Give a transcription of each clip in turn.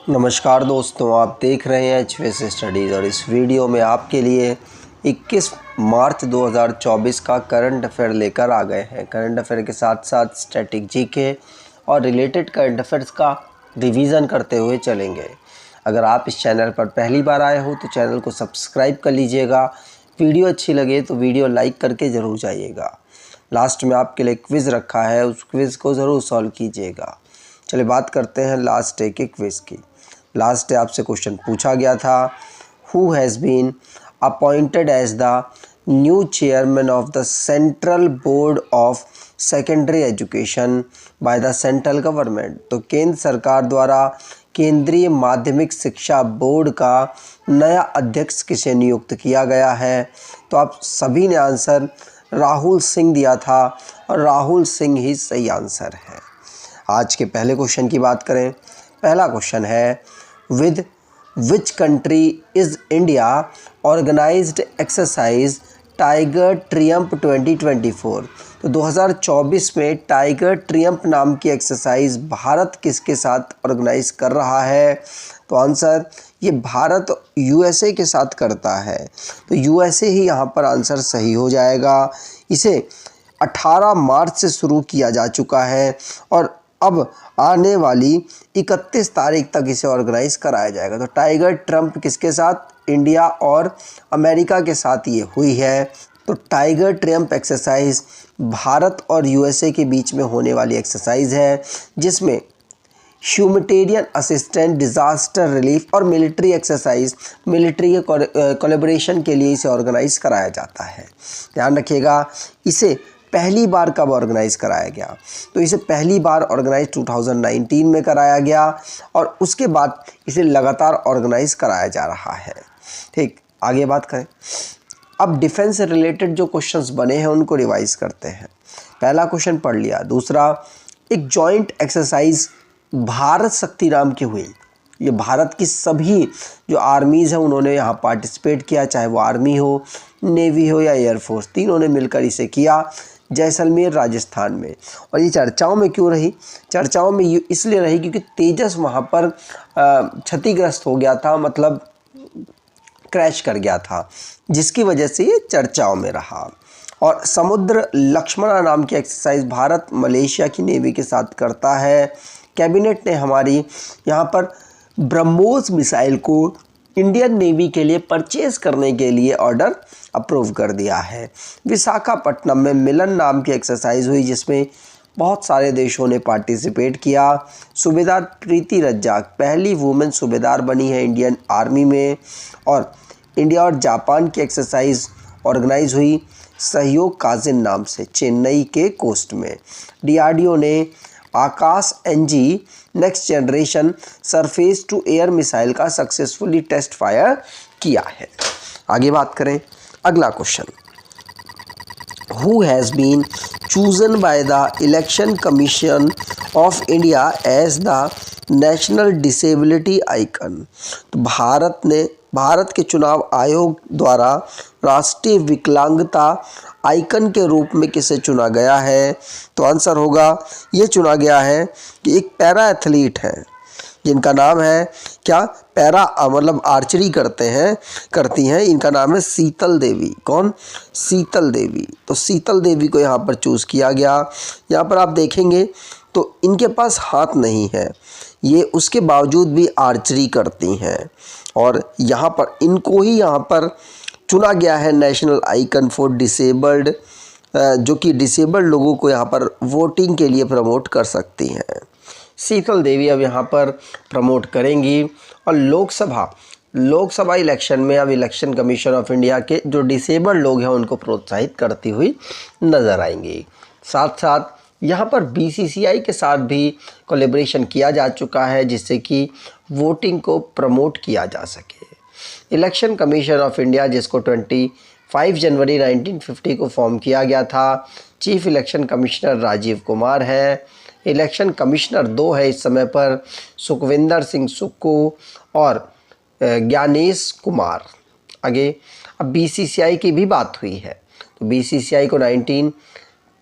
नमस्कार दोस्तों, आप देख रहे हैं एचवीएस स्टडीज़ और इस वीडियो में आपके लिए 21 मार्च 2024 का करंट अफेयर लेकर आ गए हैं। करंट अफेयर के साथ साथ स्टैटिक जीके और रिलेटेड करंट अफेयर्स का रिवीजन करते हुए चलेंगे। अगर आप इस चैनल पर पहली बार आए हो तो चैनल को सब्सक्राइब कर लीजिएगा। वीडियो अच्छी लगे तो वीडियो लाइक करके ज़रूर जाइएगा। लास्ट में आपके लिए क्विज़ रखा है, उस क्विज़ को ज़रूर सॉल्व कीजिएगा। चलिए बात करते हैं लास्ट डे के क्विज़ की। लास्ट डे आपसे क्वेश्चन पूछा गया था, who has been appointed as the new chairman of the Central Board of Secondary Education by the central government. तो केंद्र सरकार द्वारा केंद्रीय माध्यमिक शिक्षा बोर्ड का नया अध्यक्ष किसे नियुक्त किया गया है? तो आप सभी ने आंसर राहुल सिंह दिया था और राहुल सिंह ही सही आंसर है। आज के पहले क्वेश्चन की बात करें। पहला क्वेश्चन है, with which country is India organised exercise Tiger Triumph 2024। तो 2024 में टाइगर ट्रियम्फ नाम की एक्सरसाइज भारत किसके साथ ऑर्गेनाइज कर रहा है? तो आंसर ये भारत यूएसए के साथ करता है। तो यूएसए ही यहाँ पर आंसर सही हो जाएगा। इसे 18 मार्च से शुरू किया जा चुका है और अब आने वाली 31 तारीख तक इसे ऑर्गेनाइज कराया जाएगा। तो टाइगर ट्रम्प किसके साथ? इंडिया और अमेरिका के साथ ये हुई है। तो टाइगर ट्रम्प एक्सरसाइज भारत और यूएसए के बीच में होने वाली एक्सरसाइज है, जिसमें ह्यूमैनिटेरियन असिस्टेंट, डिज़ास्टर रिलीफ और मिलिट्री एक्सरसाइज, मिलिट्री के कोलैबोरेशन के लिए इसे ऑर्गेनाइज कराया जाता है। ध्यान रखिएगा, इसे पहली बार कब ऑर्गेनाइज कराया गया? तो इसे पहली बार ऑर्गेनाइज 2019 में कराया गया और उसके बाद इसे लगातार ऑर्गेनाइज कराया जा रहा है। ठीक, आगे बात करें। अब डिफेंस से रिलेटेड जो क्वेश्चंस बने हैं उनको रिवाइज करते हैं। पहला क्वेश्चन पढ़ लिया। दूसरा, एक जॉइंट एक्सरसाइज भारत शक्ति नाम की हुई। ये भारत की सभी जो आर्मीज़ हैं उन्होंने यहाँ पार्टिसिपेट किया, चाहे वो आर्मी हो, नेवी हो या एयरफोर्स, तीनों ने मिलकर इसे किया जैसलमेर राजस्थान में। और ये चर्चाओं में क्यों रही? चर्चाओं में इसलिए रही क्योंकि तेजस वहाँ पर क्षतिग्रस्त हो गया था, मतलब क्रैश कर गया था, जिसकी वजह से ये चर्चाओं में रहा। और समुद्र लक्ष्मणा नाम की एक्सरसाइज भारत मलेशिया की नेवी के साथ करता है। कैबिनेट ने हमारी यहाँ पर ब्रह्मोस मिसाइल को इंडियन नेवी के लिए परचेज करने के लिए ऑर्डर अप्रूव कर दिया है। विशाखापट्टनम में मिलन नाम की एक्सरसाइज हुई, जिसमें बहुत सारे देशों ने पार्टिसिपेट किया। सूबेदार प्रीति रज्जाक पहली वुमेन सूबेदार बनी है इंडियन आर्मी में। और इंडिया और जापान की एक्सरसाइज ऑर्गेनाइज हुई सहयोग काजिन नाम से, चेन्नई के कोस्ट में। डीआरडीओ ने Akash NG next generation surface to air missile का सक्सेसफुली टेस्ट फायर किया है। आगे बात करें। अगला question, who has been chosen by the election commission of India as the national disability icon. तो भारत के चुनाव आयोग द्वारा राष्ट्रीय विकलांगता आइकन के रूप में किसे चुना गया है? तो आंसर होगा, ये चुना गया है कि एक पैरा एथलीट है जिनका नाम है क्या? पैरा मतलब आर्चरी करती हैं, इनका नाम है शीतल देवी। कौन? शीतल देवी। तो शीतल देवी को यहाँ पर चूज़ किया गया। यहाँ पर आप देखेंगे तो इनके पास हाथ नहीं है, ये उसके बावजूद भी आर्चरी करती हैं और यहाँ पर इनको ही यहाँ पर चुना गया है नेशनल आइकन फॉर डिसेबल्ड, जो कि डिसेबल्ड लोगों को यहाँ पर वोटिंग के लिए प्रमोट कर सकती हैं। शीतल देवी अब यहाँ पर प्रमोट करेंगी और लोकसभा इलेक्शन में अब इलेक्शन कमीशन ऑफ इंडिया के जो डिसेबल्ड लोग हैं उनको प्रोत्साहित करती हुई नज़र आएंगी। साथ साथ यहाँ पर बीसीसीआई के साथ भी कोलैबोरेशन किया जा चुका है, जिससे कि वोटिंग को प्रमोट किया जा सके। इलेक्शन कमीशन ऑफ इंडिया, जिसको 25 जनवरी 1950 को फॉर्म किया गया था, chief election commissioner Rajiv Kumar है। इलेक्शन कमिश्नर 2 है इस समय पर, सुखविंदर सिंह सुक्खू और ज्ञानेश कुमार। आगे अब बीसीसीआई की भी बात हुई है, तो बीसीसीआई को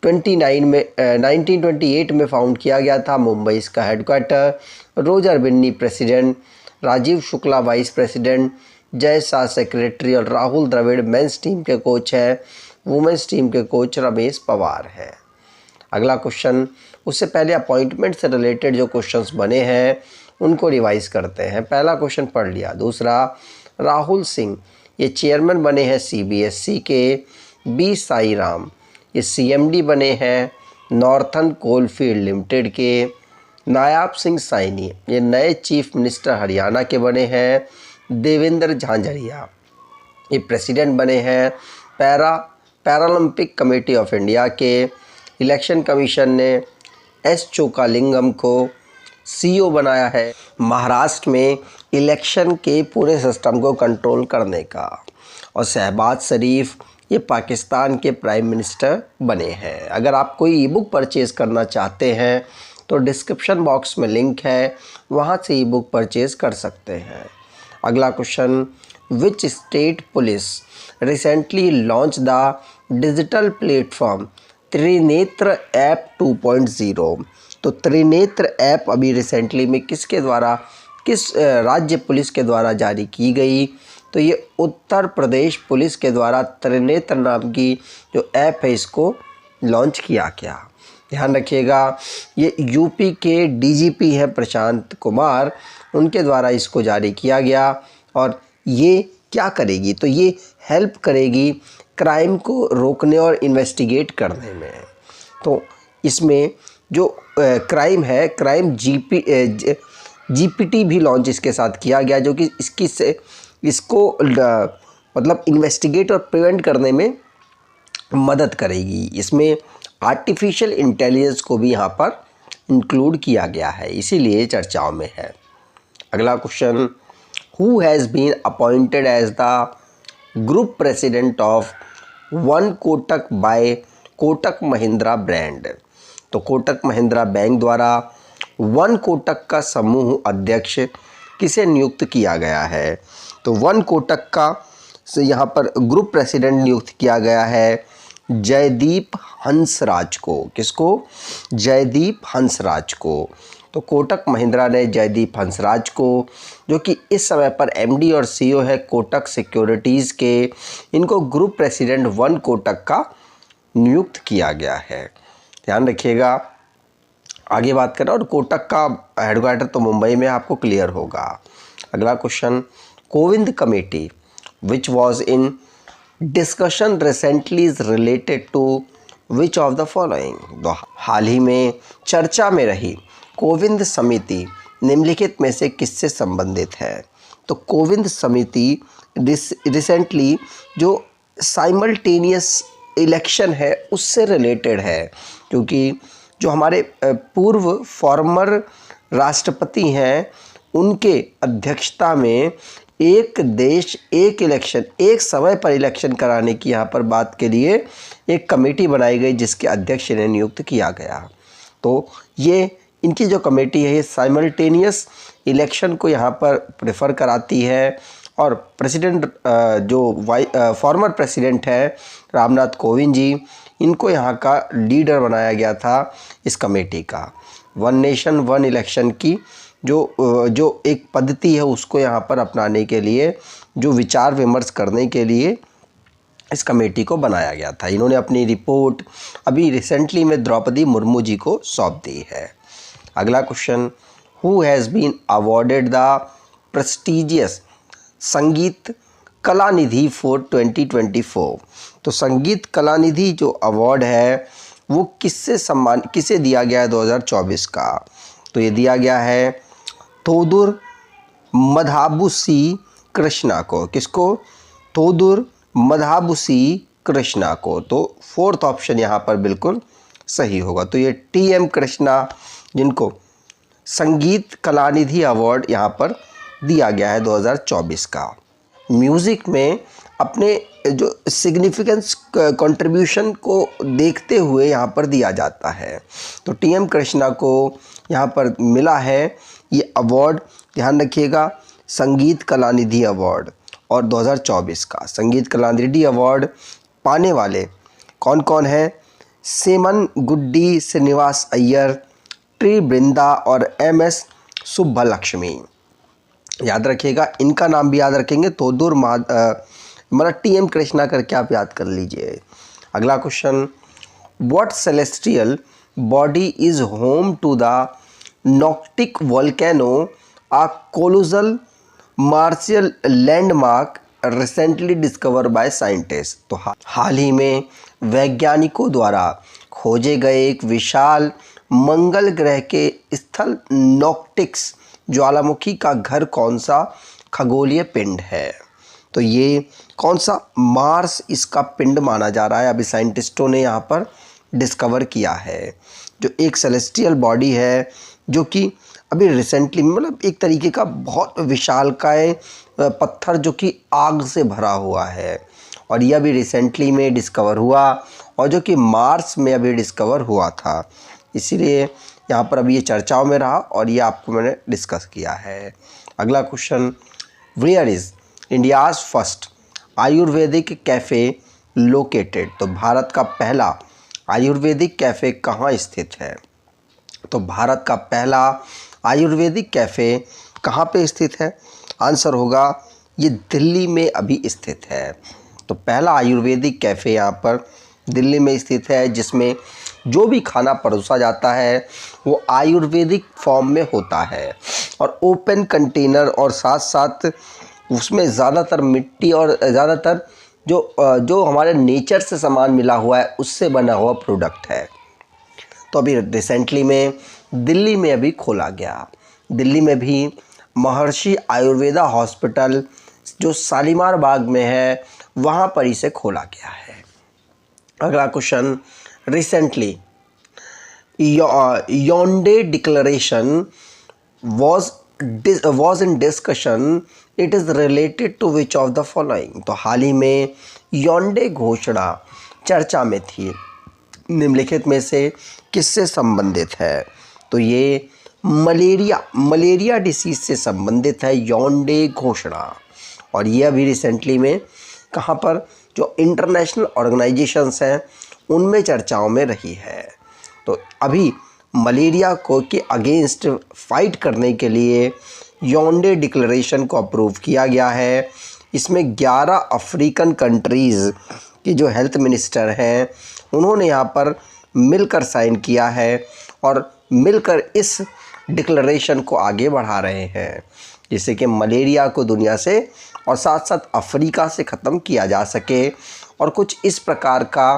1928 में फाउंड किया गया था। मुंबई इसका headquarter. Roger Binny president, Rajeev Shukla vice president, Jay Shah secretary और राहुल द्रविड़ मेंस टीम के कोच हैं। वुमेन्स टीम के कोच रमेश पवार हैं। अगला क्वेश्चन, उससे पहले अपॉइंटमेंट से रिलेटेड जो क्वेश्चंस बने हैं उनको रिवाइज करते हैं। पहला क्वेश्चन पढ़ लिया। दूसरा, राहुल सिंह ये चेयरमैन बने हैं CBSE के। बी साई राम ये CMD बने हैं नॉर्थन कोलफील्ड लिमिटेड के। नायाब सिंह साइनी ये नए चीफ मिनिस्टर हरियाणा के बने हैं। देवेंद्र झांझरिया ये प्रेसिडेंट बने हैं पैरालंपिक कमेटी ऑफ इंडिया के। इलेक्शन कमीशन ने S चोकालिंगम को CEO बनाया है महाराष्ट्र में इलेक्शन के पूरे सिस्टम को कंट्रोल करने का। और शहबाज शरीफ ये पाकिस्तान के प्राइम मिनिस्टर बने हैं। अगर आप कोई ई-बुक परचेज़ करना चाहते हैं तो डिस्क्रिप्शन बॉक्स में लिंक है, वहाँ से ई-बुक परचेज़ कर सकते हैं। अगला question, which state police recently launch the digital platform Trinetra app 2.0। तो त्रिनेत्र ऐप अभी रिसेंटली में किसके द्वारा, किस राज्य पुलिस के द्वारा जारी की गई? तो ये उत्तर प्रदेश पुलिस के द्वारा त्रिनेत्र नाम की जो ऐप है इसको लॉन्च किया गया। ध्यान रखिएगा, ये यूपी के DGP है प्रशांत कुमार, उनके द्वारा इसको जारी किया गया। और ये क्या करेगी? तो ये हेल्प करेगी क्राइम को रोकने और इन्वेस्टिगेट करने में। तो इसमें जो क्राइम है, क्राइम GPT भी लॉन्च इसके साथ किया गया, जो कि इसको मतलब इन्वेस्टिगेट और प्रिवेंट करने में मदद करेगी। इसमें आर्टिफिशियल इंटेलिजेंस को भी यहाँ पर इंक्लूड किया गया है, इसीलिए चर्चाओं में है। अगला question, who has been appointed as the group president of One Kotak by Kotak Mahindra brand. तो कोटक महिंद्रा बैंक द्वारा वन कोटक का समूह अध्यक्ष किसे नियुक्त किया गया है? तो वन कोटक का से यहाँ पर ग्रुप प्रेसिडेंट नियुक्त किया गया है जयदीप हंसराज को। किसको? जयदीप हंसराज को। तो कोटक महिंद्रा ने जयदीप हंसराज को, जो कि इस समय पर MD और CEO है कोटक सिक्योरिटीज़ के, इनको ग्रुप प्रेसिडेंट वन कोटक का नियुक्त किया गया है। ध्यान रखिएगा। आगे बात करें, और कोटक का हेडक्वार्टर तो मुंबई में, आपको क्लियर होगा। अगला question, Kovind committee which was in discussion recently is related to which of the following. तो हाल ही में चर्चा में रही कोविंद समिति निम्नलिखित में से किससे संबंधित है? तो कोविंद समिति रिसेंटली जो साइमल्टेनियस इलेक्शन है उससे रिलेटेड है, क्योंकि जो हमारे पूर्व फॉर्मर राष्ट्रपति हैं उनके अध्यक्षता में एक देश एक इलेक्शन, एक समय पर इलेक्शन कराने की यहाँ पर बात के लिए एक कमेटी बनाई गई, जिसके अध्यक्ष ने नियुक्त किया गया। तो ये इनकी जो कमेटी है ये साइमल्टेनियस इलेक्शन को यहाँ पर प्रेफर कराती है। और प्रेसिडेंट जो फॉर्मर प्रेसिडेंट है रामनाथ कोविंद जी, इनको यहाँ का लीडर बनाया गया था इस कमेटी का। वन नेशन वन इलेक्शन की जो एक पद्धति है उसको यहाँ पर अपनाने के लिए, जो विचार विमर्श करने के लिए इस कमेटी को बनाया गया था। इन्होंने अपनी रिपोर्ट अभी रिसेंटली में द्रौपदी मुर्मू जी को सौंप दी है। अगला question, who has been awarded the prestigious Sangeet Kala Nidhi for 2024। तो संगीत कला निधि जो अवार्ड है वो किसे दिया गया है 2024 का? तो ये दिया गया है थोदुर मधाबुसी कृष्णा को। किसको? थोदुर मधाबुसी कृष्णा को। तो फोर्थ ऑप्शन यहाँ पर बिल्कुल सही होगा। तो ये TM कृष्णा, जिनको संगीत कलानिधि अवार्ड यहाँ पर दिया गया है 2024 का। म्यूज़िक में अपने जो सिग्निफिकेंस कंट्रीब्यूशन को देखते हुए यहाँ पर दिया जाता है। तो TM कृष्णा को यहाँ पर मिला है ये अवार्ड। ध्यान रखिएगा, संगीत कलानिधि अवार्ड और 2024 का संगीत कलानिधि अवार्ड पाने वाले कौन कौन हैं? सेमन गुड्डी, श्रीनिवास अय्यर, टी बृंदा और MS सुब्बलक्ष्मी। याद रखिएगा, इनका नाम भी याद रखेंगे तो दूर मतलब TM कृष्णा करके आप याद कर लीजिए। अगला question, what celestial body is home to the Noctis volcano, a colossal Martian landmark recently discover by scientist. तो हाल ही में वैज्ञानिकों द्वारा खोजे गए एक विशाल मंगल ग्रह के स्थल नॉक्टिक्स ज्वालामुखी का घर कौन सा खगोलीय पिंड है? तो ये कौन सा मार्स इसका पिंड माना जा रहा है, अभी साइंटिस्टों ने यहाँ पर डिस्कवर किया है। जो एक सेलेस्टियल बॉडी है जो कि अभी रिसेंटली मतलब एक तरीके का बहुत विशालकाय पत्थर जो कि आग से भरा हुआ है, और यह अभी रिसेंटली में डिस्कवर हुआ और जो कि मार्स में अभी डिस्कवर हुआ था, इसीलिए यहाँ पर अभी ये चर्चाओं में रहा और ये आपको मैंने डिस्कस किया है। अगला question, where is India's first Ayurvedic cafe located? तो भारत का पहला आयुर्वेदिक कैफ़े कहाँ स्थित है? तो भारत का पहला आयुर्वेदिक कैफ़े कहाँ पे स्थित है? आंसर होगा ये दिल्ली में अभी स्थित है। तो पहला आयुर्वेदिक कैफ़े यहाँ पर दिल्ली में स्थित है, जिसमें जो भी खाना परोसा जाता है वो आयुर्वेदिक फॉर्म में होता है और ओपन कंटेनर, और साथ साथ उसमें ज़्यादातर मिट्टी और ज़्यादातर जो हमारे नेचर से सामान मिला हुआ है उससे बना हुआ प्रोडक्ट है। तो अभी रिसेंटली में दिल्ली में अभी खोला गया। दिल्ली में भी महर्षि आयुर्वेदा हॉस्पिटल जो शालीमार बाग में है वहाँ पर इसे खोला गया है। अगला question, recently Yonde declaration was in discussion, it is related to which of the following? तो हाल ही में योंडे घोषणा चर्चा में थी, निम्नलिखित में से किससे संबंधित है? तो ये मलेरिया डिसीज़ से संबंधित है योंडे घोषणा, और ये अभी रिसेंटली में कहाँ पर जो इंटरनेशनल ऑर्गेनाइजेशंस हैं उनमें चर्चाओं में रही है। तो अभी मलेरिया को के अगेंस्ट फाइट करने के लिए योंडे डिक्लेरेशन को अप्रूव किया गया है। इसमें 11 अफ्रीकन कंट्रीज़ की जो हेल्थ मिनिस्टर हैं उन्होंने यहाँ पर मिलकर साइन किया है और मिलकर इस डिक्लेरेशन को आगे बढ़ा रहे हैं, जिससे कि मलेरिया को दुनिया से और साथ साथ अफ्रीका से ख़त्म किया जा सके और कुछ इस प्रकार का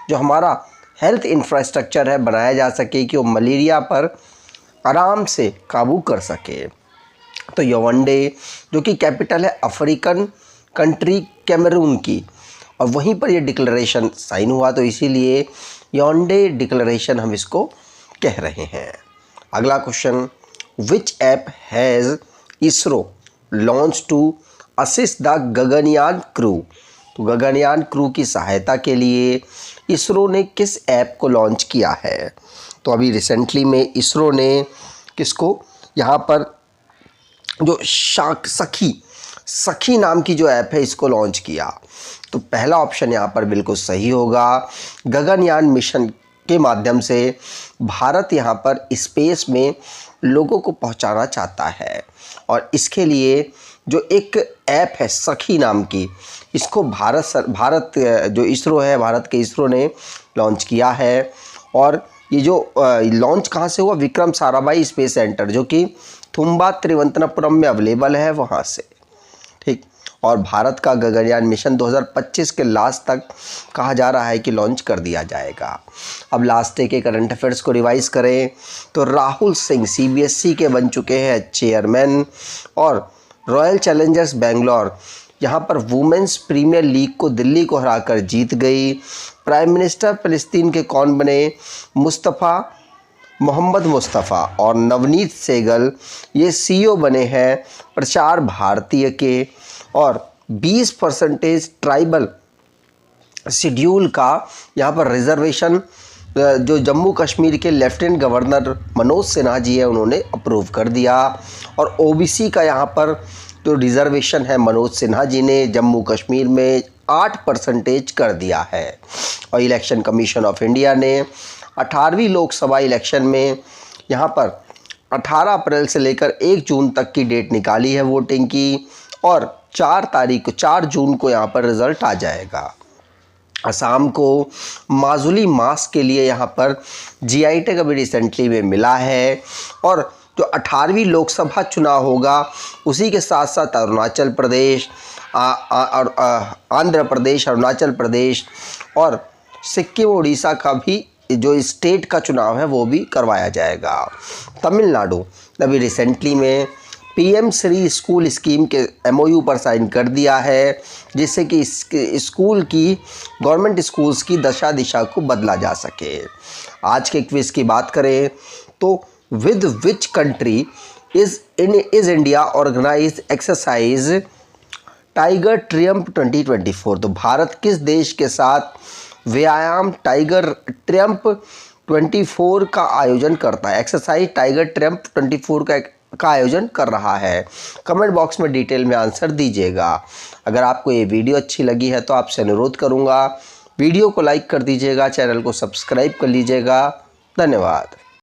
जो हमारा हेल्थ इंफ्रास्ट्रक्चर है बनाया जा सके कि वो मलेरिया पर आराम से काबू कर सके। तो याओंडे जो कि कैपिटल है अफ्रीकन कंट्री कैमरून की, और वहीं पर ये डिक्लेरेशन साइन हुआ, तो इसीलिए याओंडे डिक्लेरेशन हम इसको कह रहे हैं। अगला question, which app has ISRO launch to assist the Gaganyaan crew? तो गगनयान क्रू की सहायता के लिए इसरो ने किस ऐप को लॉन्च किया है? तो अभी रिसेंटली में इसरो ने किसको यहाँ पर जो सखी नाम की जो ऐप है इसको लॉन्च किया। तो पहला ऑप्शन यहाँ पर बिल्कुल सही होगा। गगनयान मिशन के माध्यम से भारत यहाँ पर स्पेस में लोगों को पहुँचाना चाहता है, और इसके लिए जो एक ऐप है सखी नाम की, इसको भारत जो इसरो है, भारत के इसरो ने लॉन्च किया है। और ये जो लॉन्च कहाँ से हुआ? विक्रम साराभाई स्पेस सेंटर जो कि थुम्बा त्रिवंतनापुरम में अवेलेबल है, वहाँ से। ठीक, और भारत का गगनयान मिशन 2025 के लास्ट तक कहा जा रहा है कि लॉन्च कर दिया जाएगा। अब लास्ट डे के करंट अफेयर्स को रिवाइज़ करें तो राहुल सिंह CBSE के बन चुके हैं चेयरमैन, और रॉयल चैलेंजर्स बेंगलोर यहाँ पर वुमेंस प्रीमियर लीग को दिल्ली को हराकर जीत गई। प्राइम मिनिस्टर फ़लस्तीन के कौन बने? मोहम्मद मुस्तफ़ा, और नवनीत सहगल ये CEO बने हैं प्रचार भारतीय के। और 20% ट्राइबल शेड्यूल का यहाँ पर रिजर्वेशन जो जम्मू कश्मीर के लेफ्टिनेंट गवर्नर मनोज सिन्हा जी है उन्होंने अप्रूव कर दिया। और OBC का यहाँ पर जो रिज़र्वेशन है मनोज सिन्हा जी ने जम्मू कश्मीर में 8% कर दिया है। और इलेक्शन कमीशन ऑफ इंडिया ने 18वीं लोकसभा इलेक्शन में यहाँ पर 18 अप्रैल से लेकर 1 जून तक की डेट निकाली है वोटिंग की, और 4 जून को यहाँ पर रिज़ल्ट आ जाएगा। असम को माजुली मास्क के लिए यहाँ पर जीआई टैग अभी रिसेंटली में मिला है। और जो 18वीं लोकसभा चुनाव होगा उसी के साथ साथ अरुणाचल प्रदेश, आंध्र प्रदेश, अरुणाचल प्रदेश और सिक्किम, उड़ीसा का भी जो स्टेट का चुनाव है वो भी करवाया जाएगा। तमिलनाडु अभी रिसेंटली में पीएम श्री स्कूल स्कीम के एमओयू पर साइन कर दिया है, जिससे कि स्कूल की गवर्नमेंट स्कूल्स की दशा दिशा को बदला जा सके। आज के क्विज की बात करें तो with which country is India organise exercise Tiger Triumph 2024। तो भारत किस देश के साथ व्यायाम टाइगर ट्रियम्फ 24 का आयोजन करता है, एक्सरसाइज टाइगर ट्रियम्फ 24 का आयोजन कर रहा है। कमेंट बॉक्स में डिटेल में आंसर दीजिएगा। अगर आपको ये वीडियो अच्छी लगी है तो आपसे अनुरोध करूँगा वीडियो को लाइक कर दीजिएगा, चैनल को सब्सक्राइब कर लीजिएगा। धन्यवाद।